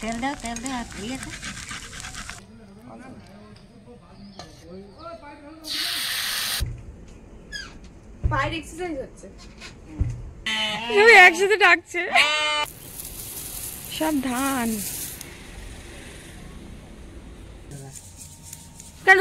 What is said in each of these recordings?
তেল দাও আর ঠিক আছে। পায়ের এক্সারসাইজ হচ্ছে, সবাই একসাথে ডাকছে। সব ধান কেন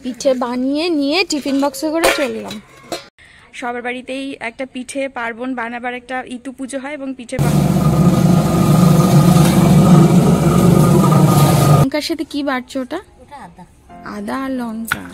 পিঠে বানিয়ে নিয়ে টিফিন বক্সে করে চললাম। সবার বাড়িতেই একটা পিঠে পার্বণ বানাবার একটা ইতু পুজো হয় এবং পিঠে লঙ্কার সাথে কি বাড়ছে ওটা? আদা আর লঙ্কা।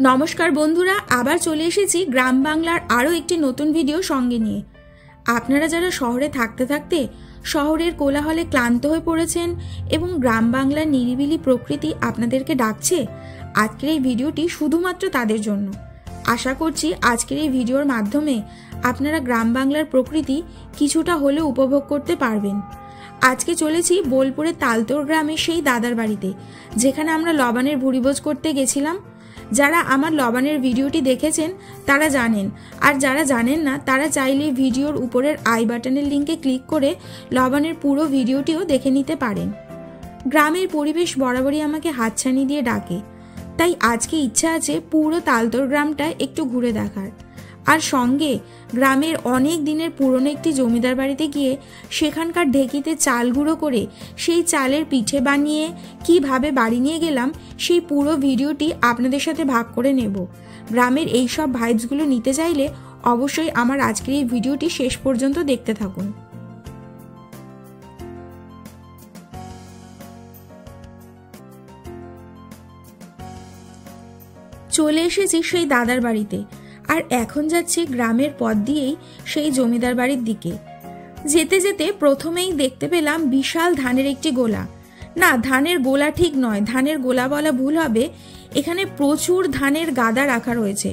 নমস্কার বন্ধুরা, আবার চলে এসেছি গ্রাম বাংলার আরও একটি নতুন ভিডিও সঙ্গে নিয়ে। আপনারা যারা শহরে থাকতে থাকতে শহরের কোলাহলে ক্লান্ত হয়ে পড়েছেন এবং গ্রাম বাংলার নিরিবিলি প্রকৃতি আপনাদেরকে ডাকছে, আজকের এই ভিডিওটি শুধুমাত্র তাদের জন্য। আশা করছি আজকের এই ভিডিওর মাধ্যমে আপনারা গ্রাম বাংলার প্রকৃতি কিছুটা হলেও উপভোগ করতে পারবেন। আজকে চলেছি বোলপুরের তালতোর গ্রামে সেই দাদার বাড়িতে, যেখানে আমরা লবণের ভুরিভোজ করতে গেছিলাম। যারা আমার লবণের ভিডিওটি দেখেছেন তারা জানেন, আর যারা জানেন না তারা চাইলে ভিডিওর উপরের আই বাটনের লিঙ্কে ক্লিক করে লবণের পুরো ভিডিওটিও দেখে নিতে পারেন। গ্রামের পরিবেশ বরাবরই আমাকে হাতছানি দিয়ে ডাকে, তাই আজকে ইচ্ছা আছে পুরো তালতোর গ্রামটা একটু ঘুরে দেখার, আর সঙ্গে গ্রামের অনেক দিনের পুরনো একটি জমিদার বাড়িতে গিয়ে সেখানকার ঢেকিতে চাল গুঁড়ো করে সেই চালের পিঠে বানিয়ে কিভাবে বাড়ি নিয়ে গেলাম সেই পুরো ভিডিওটি আপনাদের সাথে ভাগ করে নেব। গ্রামের এই সব ভাইবসগুলো নিতে চাইলে অবশ্যই আমার আজকের এই ভিডিওটি শেষ পর্যন্ত দেখতে থাকুন। চলে এসেছি সেই দাদার বাড়িতে, আর এখন যাচ্ছি গ্রামের পথ দিয়েই সেই জমিদার বাড়ির দিকে। যেতে যেতে প্রথমেই দেখতে পেলাম বিশাল ধানের একটি গোলা। না, ধানের গোলা ঠিক নয়, ধানের গোলা বলা ভুল হবে। এখানে প্রচুর ধানের গাদা রাখা রয়েছে।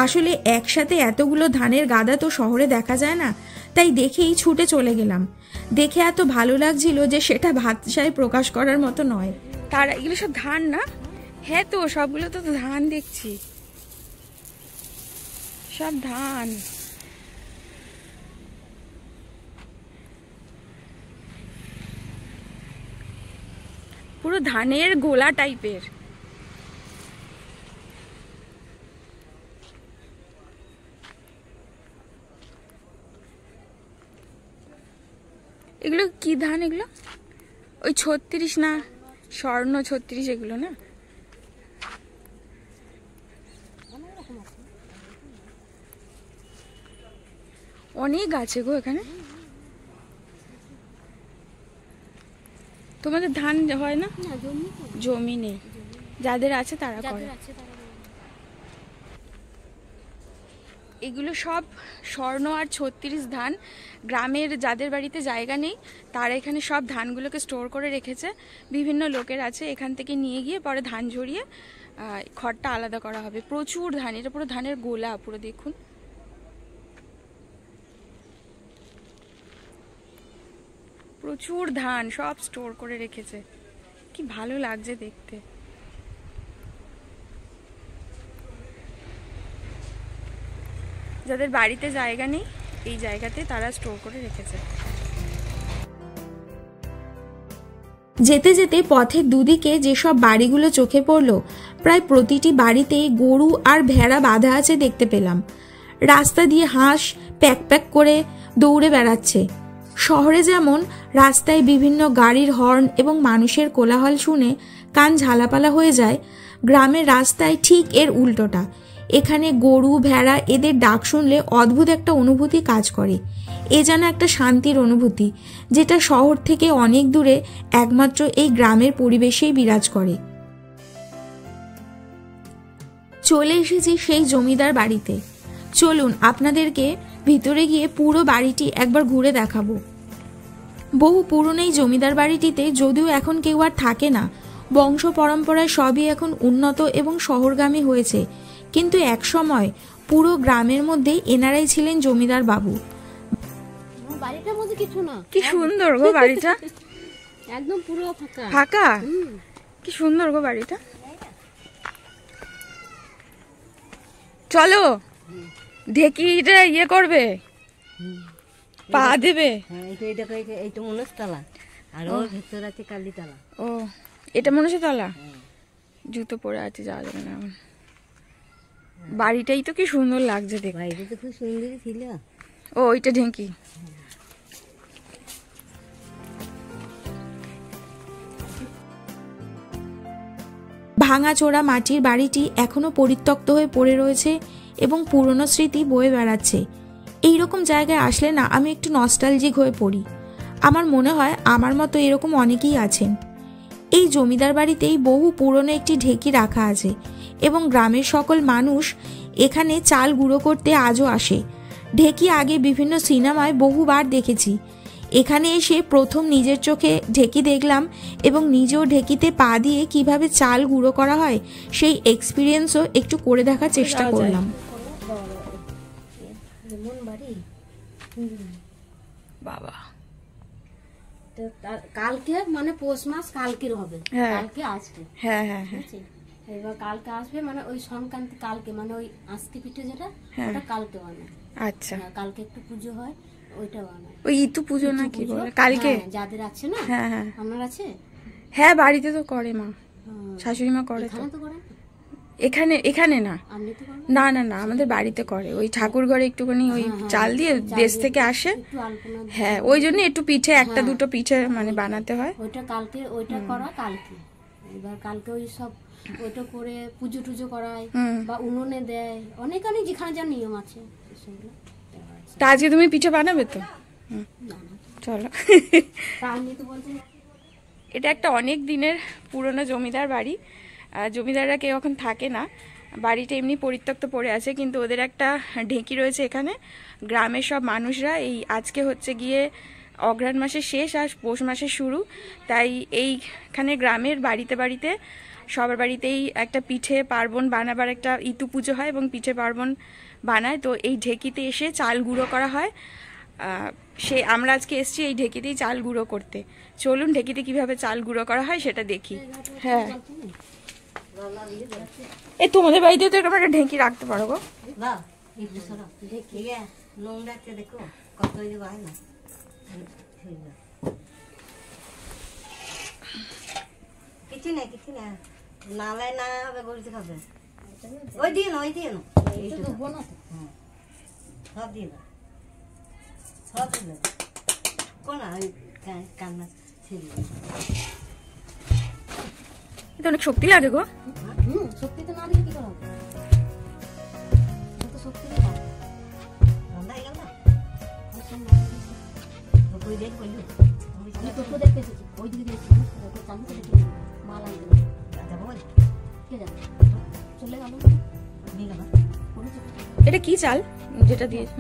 আসলে একসাথে এতগুলো ধানের গাদা তো শহরে দেখা যায় না, তাই দেখেই ছুটে চলে গেলাম। দেখে এত ভালো লাগছিল যে সেটা ভাষায় প্রকাশ করার মতো নয়। তার এগুলো সব ধান না? হ্যাঁ, তো সবগুলো তো ধান দেখছি, সব ধান। পুরো ধানের গোলা টাইপের। এগুলো কি ধান? এগুলো ওই 36 না, স্বর্ণ 36 এগুলো না? অনেক আছে গো এখানে। তোমাদের ধান হয় না? জমি নেই, যাদের আছে তারা করে। এগুলো সব স্বর্ণ আর 36 ধান। গ্রামের যাদের বাড়িতে জায়গা নেই তারা এখানে সব ধানগুলোকে স্টোর করে রেখেছে। বিভিন্ন লোকের আছে, এখান থেকে নিয়ে গিয়ে পরে ধান ঝরিয়ে খড়টা আলাদা করা হবে। প্রচুর ধান, এটা পুরো ধানের গোলা, পুরো দেখুন। প্রচুর ধান সব স্টোর করে রেখেছে, কি ভালো লাগছে দেখতে। যাদের বাড়িতে জায়গা নেই এই জায়গাতে তারা স্টোর করে রেখেছে। যেতে যেতে পথের দুদিকে যেসব বাড়িগুলো চোখে পড়লো, প্রায় প্রতিটি বাড়িতেই গরু আর ভেড়া বাঁধা আছে দেখতে পেলাম। রাস্তা দিয়ে হাঁস প্যাক প্যাক করে দৌড়ে বেড়াচ্ছে। শহরে যেমন রাস্তায় বিভিন্ন গাড়ির হর্ন এবং মানুষের কোলাহল শুনে কান ঝালাপালা হয়ে যায়, গ্রামের রাস্তায় ঠিক এর উল্টোটা। এখানে গরু ভেড়া এদের ডাক শুনলে অদ্ভুত একটা অনুভূতি কাজ করে। এ যেন একটা শান্তির অনুভূতি, যেটা শহর থেকে অনেক দূরে একমাত্র এই গ্রামের পরিবেশেই বিরাজ করে। চলে এসেছি সেই জমিদার বাড়িতে। চলুন আপনাদেরকে ভিতরে গিয়ে পুরো বাড়িটি একবার ঘুরে দেখাবো। বহু পুরনো এই জমিদার বাড়িটিতে যদিও এখন কেউ আর থাকে না, বংশ পরম্পরায় সবই এখন উন্নত এবং শহরগামী হয়েছে, কিন্তু এক সময় পুরো গ্রামের মধ্যে এনারাই ছিলেন জমিদার বাবু। বাড়িটার মধ্যে কিছু না, কি সুন্দর গো বাড়িটা, একদম পুরো ফাঁকা ফাঁকা। কি সুন্দর গো বাড়িটা। চলো ঢেকিটা ইয়ে করবে, পা দেবে? হ্যাঁ, এইটা মনস তলা, আর ওর ভেতর আছে কালী তলা। ও, এটা মনে হচ্ছে তলা। জুতো পরে আছে, যাওয়া যাবে না এখন। বাড়িটাই তো কি সুন্দর লাগছে দেখতে। বাইরে তো খুব সুন্দর ছিল। ও, ওইটা ঢেঁকি। ভাঙাচোরা মাটির বাড়িটি এখনো পরিত্যক্ত হয়ে পড়ে রয়েছে এবং পুরনো স্মৃতি বয়ে বেড়াচ্ছে। এইরকম জায়গায় আসলে না আমি একটু নস্টালজিক হয়ে পড়ি। আমার মনে হয় আমার মতো এরকম অনেকেই আছেন। এই জমিদার বাড়িতেই বহু পুরনো একটি ঢেঁকি রাখা আছে এবং গ্রামের সকল মানুষ এখানে চাল গুঁড়ো করতে আজও আসে। ঢেঁকি আগে বিভিন্ন সিনেমায় বহুবার দেখেছি। এখানে এসে প্রথম নিজের চোখে ঢেঁকি দেখলাম এবং নিজেও ঢেঁকিতে পা দিয়ে কিভাবে চাল গুঁড়ো করা হয় সেই এক্সপিরিয়েন্সও একটু করে দেখার চেষ্টা করলাম। বাবা, কালকে মানে পৌষ মাস কালকের হবে, কালকে আসবে। হ্যাঁ হ্যাঁ হ্যাঁ, এবার কালকে আসবে মানে ওই সংক্রান্তি কালকে, মানে ওই আজকে পিঠে যেটা ওটা কালকে বানায়। আচ্ছা, কালকে একটু পুজো হয়, ওইটা বানায়। ওই ইতু পুজো না কি বলে কালকে? যাদের আছে না। হ্যাঁ হ্যাঁ, আপনার আছে? হ্যাঁ, বাড়িতে তো করে মা, শাশুড়ি মা করে। তো এখানে এখানে না, না না না, আমাদের বাড়িতে করে। ওই ঠাকুর ঘরে একটুখানি ওই চাল দিয়ে দেশ থেকে আসে। হ্যাঁ, ওই জন্য একটু পিঠে, একটা দুটো পিঠে মানে বানাতে হয়। ওইটা কালকে, ওইটা করা কালকে। এবার কালকে ওই সব ওইটা করে পুজো টুজো করায় বা উনুনে দেয়, অনেক অনেক যেখানে যা নিয়ম আছে সেগুলো। তা আজকে তুমি পিঠে বানাবে তো? চলো। এটা একটা অনেক দিনের পুরনো জমিদার বাড়ি। জমিদাররা কেউ এখন থাকে না, বাড়িটা এমনি পরিত্যক্ত পড়ে আছে, কিন্তু ওদের একটা ঢেঁকি রয়েছে এখানে। গ্রামের সব মানুষরা এই আজকে হচ্ছে গিয়ে অঘ্রাণ মাসের শেষ আর পৌষ মাসের শুরু, তাই এইখানে গ্রামের বাড়িতে বাড়িতে সবার বাড়িতেই একটা পিঠে পার্বণ বানাবার একটা ইতু পুজো হয় এবং পিঠে পার্বণ বানায়। তো এই ঢেঁকিতে এসে চাল গুঁড়ো করা হয়। আমরা আজকে এসেছি এই ঢেঁকিতেই চাল গুঁড়ো করতে। চলুন ঢেঁকিতে কিভাবে চাল গুঁড়ো করা হয় সেটা দেখি। হ্যাঁ, এই তোমাদের বাড়িতে তো এরকম একটা ঢেঁকি রাখতে পারো গো। কিছু না কিছু না, নালে না হবে বলতে হবে। ওই দিয়ে না, ওই দিয়ে না, সব দিয়ে না, সব দিয়ে কোন কান্না ছিল। এটা অনেক শক্তি লাগে গো। শক্তি তো না দিলে কি করা হবে? শক্তি দেয় রান্না হয়ে গেল না। ওই দেখ বললি আমি তো দেখতে এসেছি, ওই দিকে দেখছি চালু করে দেখি মালা আচ্ছা বল কে জানে চলে গেল নিয়ে গেল। এটা কি চাল যেটা দিয়েছ?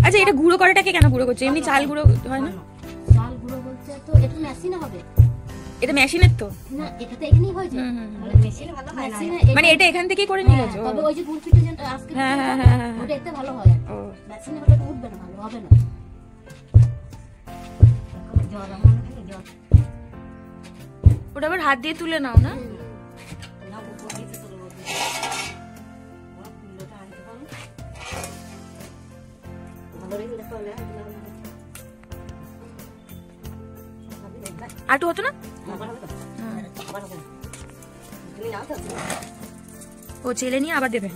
আচ্ছা, এটা গুঁড়ো করাটাকে কেন গুঁড়ো করছে? এমনি চাল গুঁড়ো হয় না? চাল গুঁড়ো বলতে তো এটা মেশিনে হবে। এটা মেশিনের তো না, এটা তো এখানেই হয় যে মেশিনে ভালো হয় না, মানে এটা এখান থেকেই করে নিয়ে গেছো? তবে ওই যে গুড় পিঠে যেটা আজকে ওটা এতে ভালো হয়। ও মেশিনে হলে তো উঠবে না, ভালো হবে না। ওটা আবার হাত দিয়ে তুলে নাও না? আর তো হতো না? ও চেলে নিয়ে আবার দেবে।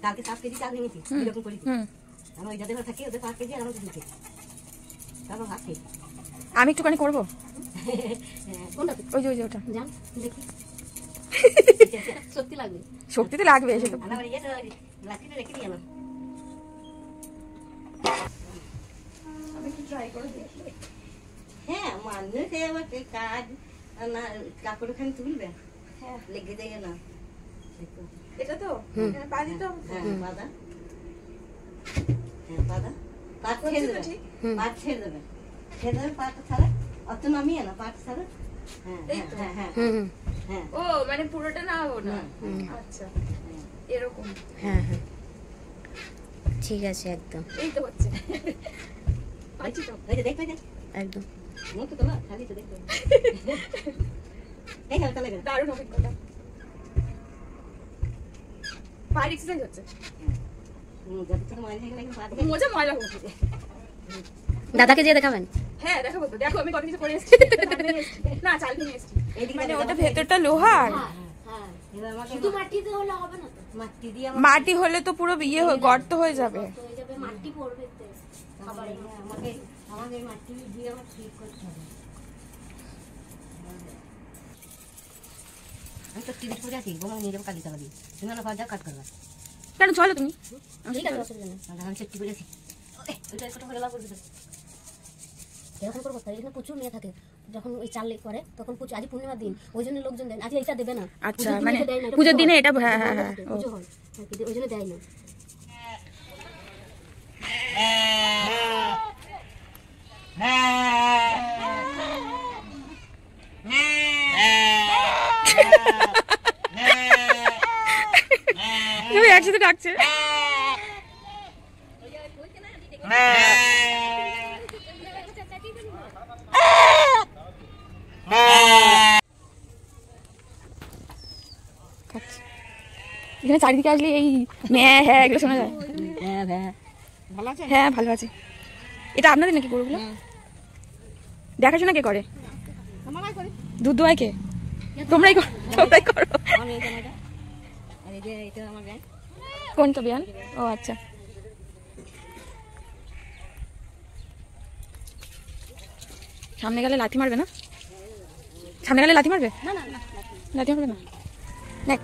কালকে 7 কেজি চাল নিয়েছি, এরকম করি আমি ওই যাদের থাকি ওদের 5 কেজি আর আমাকে দিতে। তারপর হাতে আমি একটুখানি করবো। ওই যে ওটা জান দেখি শক্তি লাগবে। শক্তি তো লাগবে, সেটা লাঠিটা রেখে দিই আমার। আমি একটু ট্রাই করে দেখি। হ্যাঁ, মানুষ আবার কাজ না কাপড় খানি তুলবে। হ্যাঁ, লেগে যায় না এটা তো পানি তো। হ্যাঁ, বাদা, হ্যাঁ বাদা, পাট ছেড়ে দেবে, পাট ছেড়ে দেবে, ছেড়ে দেবে পাট ছাড়া অত নামিয়ে না, পাট ছাড়া। হ্যাঁ হ্যাঁ হ্যাঁ হ্যাঁ। ও মানে পুরোটা না হবে না? আচ্ছা, এরকম। হ্যাঁ হ্যাঁ, ঠিক আছে একদম। এই তো হচ্ছে। আচ্ছা, দেখবে একদম মতো তো না খালি তো দেখতে এই হালকা লাগে দারুণ অভিজ্ঞতা পায়ের এক্সারসাইজ হচ্ছে যত থেকে ময়লা হয়ে গেলে পা থেকে মজা ময়লা হচ্ছে দাদাকে যে দেখাবেন হ্যাঁ দেখাবো তো দেখো আমি কত কিছু করে এসেছি না চাল নিয়ে এসেছি মানে ওটা ভেতরটা লোহার এবার আমাকে শুধু মাটিতে হলে হবে না তো মাটি দিয়ে মাটি হলে তো পুরো গর্ত হয়ে যাবে হয়ে যাবে মাটি পড়বে তো আমাকে আমাকে মাটি দিয়ে আমার ঠিক করতে হবে আমি তো টিভি করে আছি বোমা নিয়ে যাবো কালি টাকা দিয়ে তুমি না ভাজা কাট করবা কেন চলো তুমি ঠিক আছে অসুবিধা নেই আমি সেফটি করে আছি ওইটা কত করে লাভ করবে এরকম করবো এখানে প্রচুর মেয়ে থাকে যখন ওই চাল করে তখন প্রচুর আজ পূর্ণিমার দিন ওই জন্য লোকজন দেয় আজ এটা দেবে না আচ্ছা মানে পুজোর দিনে এটা হ্যাঁ পুজো হয় ওই জন্য দেয় না তুমি একসাথে ডাকছে এখানে চারিদিকে আসলে এই হ্যাঁ হ্যাঁ এগুলো শোনা যায় হ্যাঁ ভালো আছে এটা আপনাদের নাকি গরুগুলো দেখাশোনা কে করে দুধ দোয়াই কে তোমরাই করো কোনটা বিয়ান ও আচ্ছা সামনে গেলে লাথি মারবে না সামনে গেলে লাথি মারবে না না না লাথি মারবে না দেখ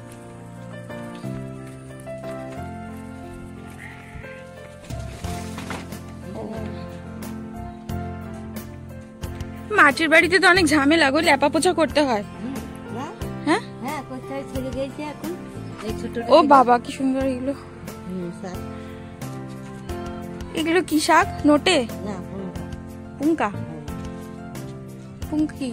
মাটির বাড়িতে তো অনেক ঝামেলা গো লেপা পোছা করতে হয় হ্যাঁ হ্যাঁ কোথায় ছেড়ে গেছে এখন এই ছোট ও বাবা কি সুন্দর এগুলো এগুলো কি শাক নোটে না পুঙ্কা পুঙ্কা কি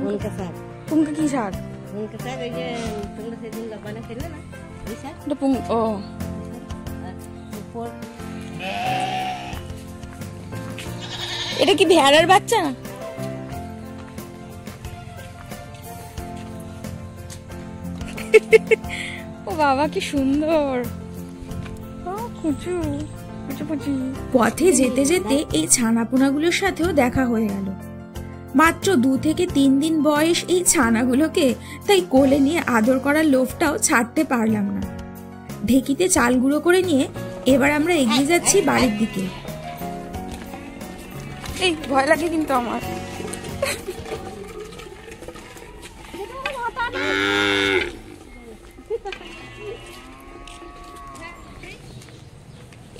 উনকা শাক পুঙ্কা কি শাক উনকা শাক এই যে তোমরা সেদিন লাগানো খেলে না ওই শাক এটা ও উপর এটা কি ভেড়ার বাচ্চা ও বাবা কি সুন্দর পথে যেতে যেতে এই ছানাপোনাগুলোর সাথেও দেখা হয়ে গেল মাত্র 2 থেকে 3 দিন বয়স এই ছানাগুলোকে তাই কোলে নিয়ে আদর করার লোভটাও ছাড়তে পারলাম না ঢেকিতে চাল গুঁড়ো করে নিয়ে এবার আমরা এগিয়ে যাচ্ছি বাড়ির দিকে এই ভয় লাগে কিন্তু আমার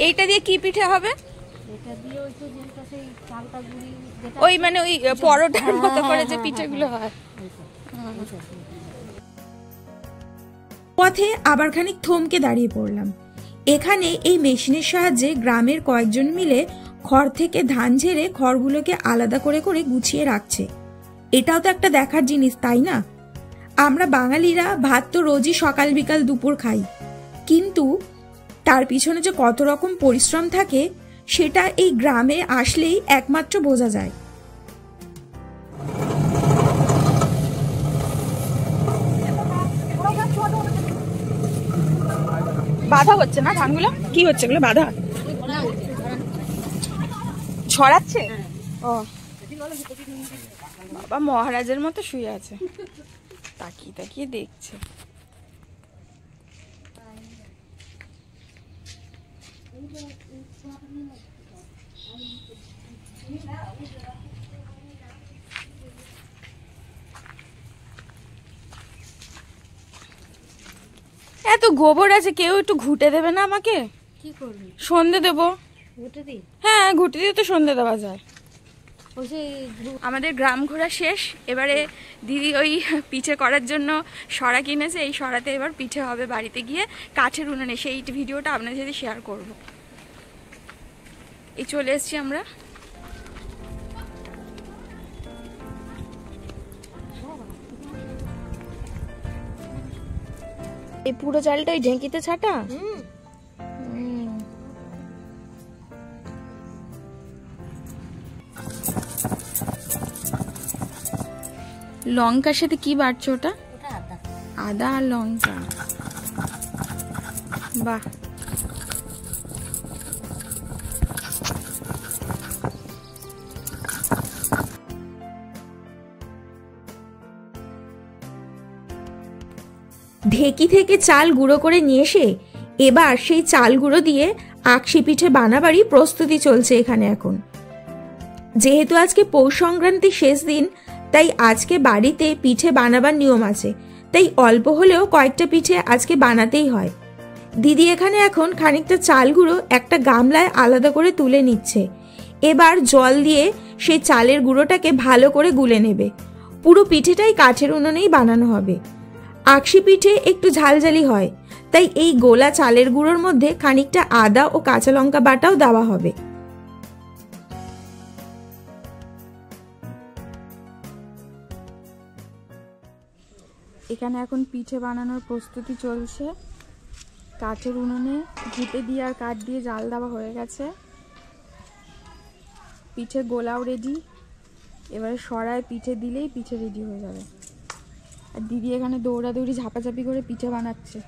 এইটা দিয়ে কি পিঠে হবে এটা দিয়ে ওই তো যেটা সেই চালটা গুঁড়ি যেটা ওই মানে ওই পরোটার মতো করে যে পিঠেগুলো হয় পথে আবার খানিক থমকে দাঁড়িয়ে পড়লাম এখানে এই মেশিনের সাহায্যে গ্রামের কয়েকজন মিলে খড় থেকে ধান ঝেড়ে খড়গুলোকে আলাদা করে করে গুছিয়ে রাখছে এটাও তো একটা দেখার জিনিস তাই না আমরা বাঙালিরা ভাত তো রোজই সকাল বিকাল দুপুর খাই কিন্তু তার পিছনে যে কত রকম পরিশ্রম থাকে সেটা এই গ্রামে আসলেই একমাত্র বোঝা যায় বাধা হচ্ছে না ধানগুলো কি হচ্ছে এগুলো বাধা ছড়াচ্ছে ও বাবা মহারাজের মতো শুয়ে আছে তাকিয়ে তাকিয়ে দেখছে এত গোবর আছে কেউ একটু ঘুটে দেবে না আমাকে কি করবি সন্ধে দেবো উঠে দি হ্যাঁ ঘুটে দিয়ে তো সন্ধে দেওয়া যায় ওই যে আমাদের গ্রাম ঘোরা শেষ এবারে দিদি ওই পিঠে করার জন্য সরা কিনেছে এই সরাতে এবার পিঠে হবে বাড়িতে গিয়ে কাঠের উনুনে সেই ভিডিওটা আপনাদের সাথে শেয়ার করব এই চলে এসেছি আমরা এই পুরো চালটা ওই ঢেঁকিতে ছাটা লঙ্কার সাথে কি বাড়ছো ওটা? ওটা আদা। আদা আর লঙ্কা, বাহ। ঢেকি থেকে চাল গুঁড়ো করে নিয়ে এসে এবার সেই চাল গুঁড়ো দিয়ে আকশি পিঠে বানাবারই প্রস্তুতি চলছে এখানে এখন। যেহেতু আজকে পৌষ সংক্রান্তির শেষ দিন, তাই আজকে বাড়িতে পিঠে বানাবার নিয়ম আছে, তাই অল্প হলেও কয়েকটা পিঠে আজকে বানাতেই হয়। দিদি এখানে এখন খানিকটা চাল গুঁড়ো একটা গামলায় আলাদা করে তুলে নিচ্ছে। এবার জল দিয়ে সেই চালের গুঁড়োটাকে ভালো করে গুলে নেবে। পুরো পিঠেটাই কাঠের উনুনেই বানানো হবে। আকশি পিঠে একটু ঝালঝালি হয়, তাই এই গোলা চালের গুঁড়োর মধ্যে খানিকটা আদা ও কাঁচা লঙ্কা বাটাও দেওয়া হবে। এখানে এখন পিঠে বানানোর প্রস্তুতি চলছে। কাঠের উনুনে ঘুঁটে দিয়ে আর কাঠ দিয়ে জাল দেওয়া হয়ে গেছে। পিঠে গোলাও রেডি, এবারে সরায় পিঠে দিলেই পিঠে রেডি হয়ে যাবে। আর দিদি এখানে দৌড়াদৌড়ি ঝাপাঝাপি করে পিঠে বানাচ্ছে।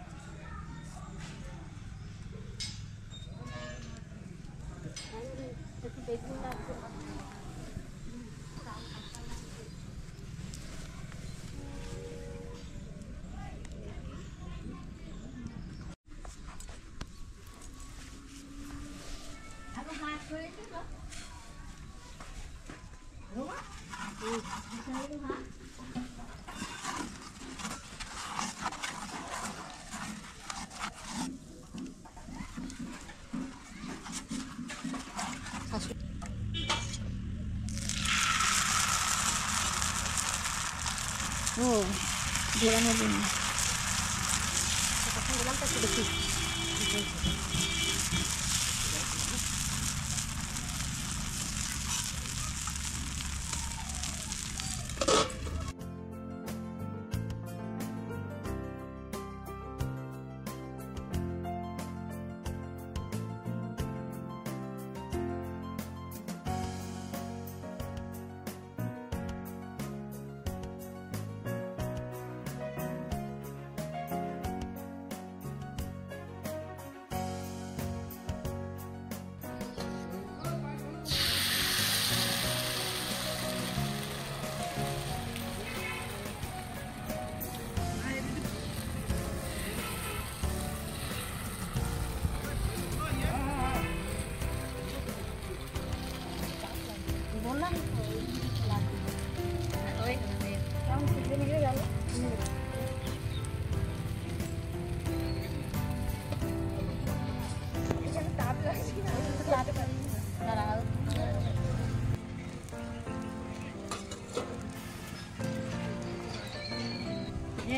ও ঘোরানোর জন্য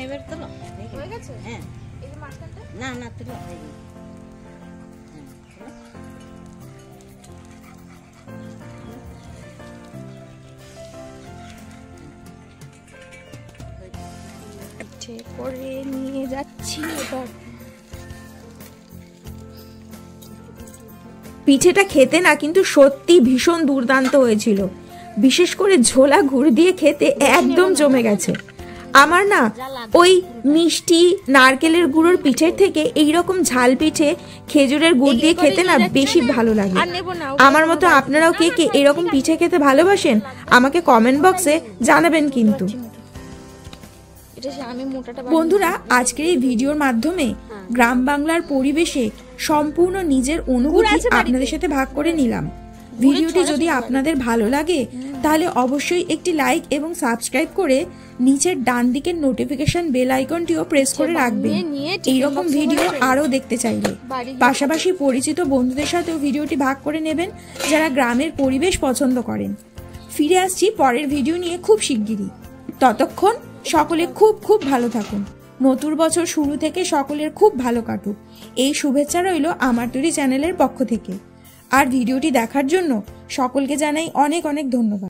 এবার তো হয়ে গেছে। হ্যাঁ, এই যে মাঝখানটা না না তো হয়নি। পিঠে করে নিয়ে যাচ্ছি এবার। পিঠেটা খেতে না কিন্তু সত্যি ভীষণ দুর্দান্ত হয়েছিল। বিশেষ করে ঝোলা গুড় দিয়ে খেতে একদম জমে গেছে। আমার না ওই মিষ্টি নারকেলের গুঁড়োর পিঠের থেকে এইরকম ঝাল পিঠে খেজুরের গুড় দিয়ে খেতে না বেশি ভালো লাগে। আমার মতো আপনারাও কে কে এরকম পিঠে খেতে ভালোবাসেন আমাকে কমেন্ট বক্সে জানাবেন কিন্তু। বন্ধুরা, আজকের এই ভিডিওর মাধ্যমে গ্রাম বাংলার পরিবেশে সম্পূর্ণ নিজের অনুভূতি আপনাদের সাথে ভাগ করে নিলাম। ভিডিওটি যদি আপনাদের ভালো লাগে তাহলে অবশ্যই একটি লাইক এবং সাবস্ক্রাইব করে নিচের ডান দিকের নোটিফিকেশন বেল আইকনটিও প্রেস করে রাখবেন এইরকম ভিডিও আরও দেখতে চাইলে। পাশাপাশি পরিচিত বন্ধুদের সাথেও ভিডিওটি ভাগ করে নেবেন যারা গ্রামের পরিবেশ পছন্দ করেন। ফিরে আসছি পরের ভিডিও নিয়ে খুব শিগগিরই। ততক্ষণ সকলে খুব খুব ভালো থাকুন। নতুন বছর শুরু থেকে সকলের খুব ভালো কাটুক এই শুভেচ্ছা রইল আমার তৈরি চ্যানেলের পক্ষ থেকে। আর ভিডিওটি দেখার জন্য সকলকে জানাই অনেক অনেক ধন্যবাদ।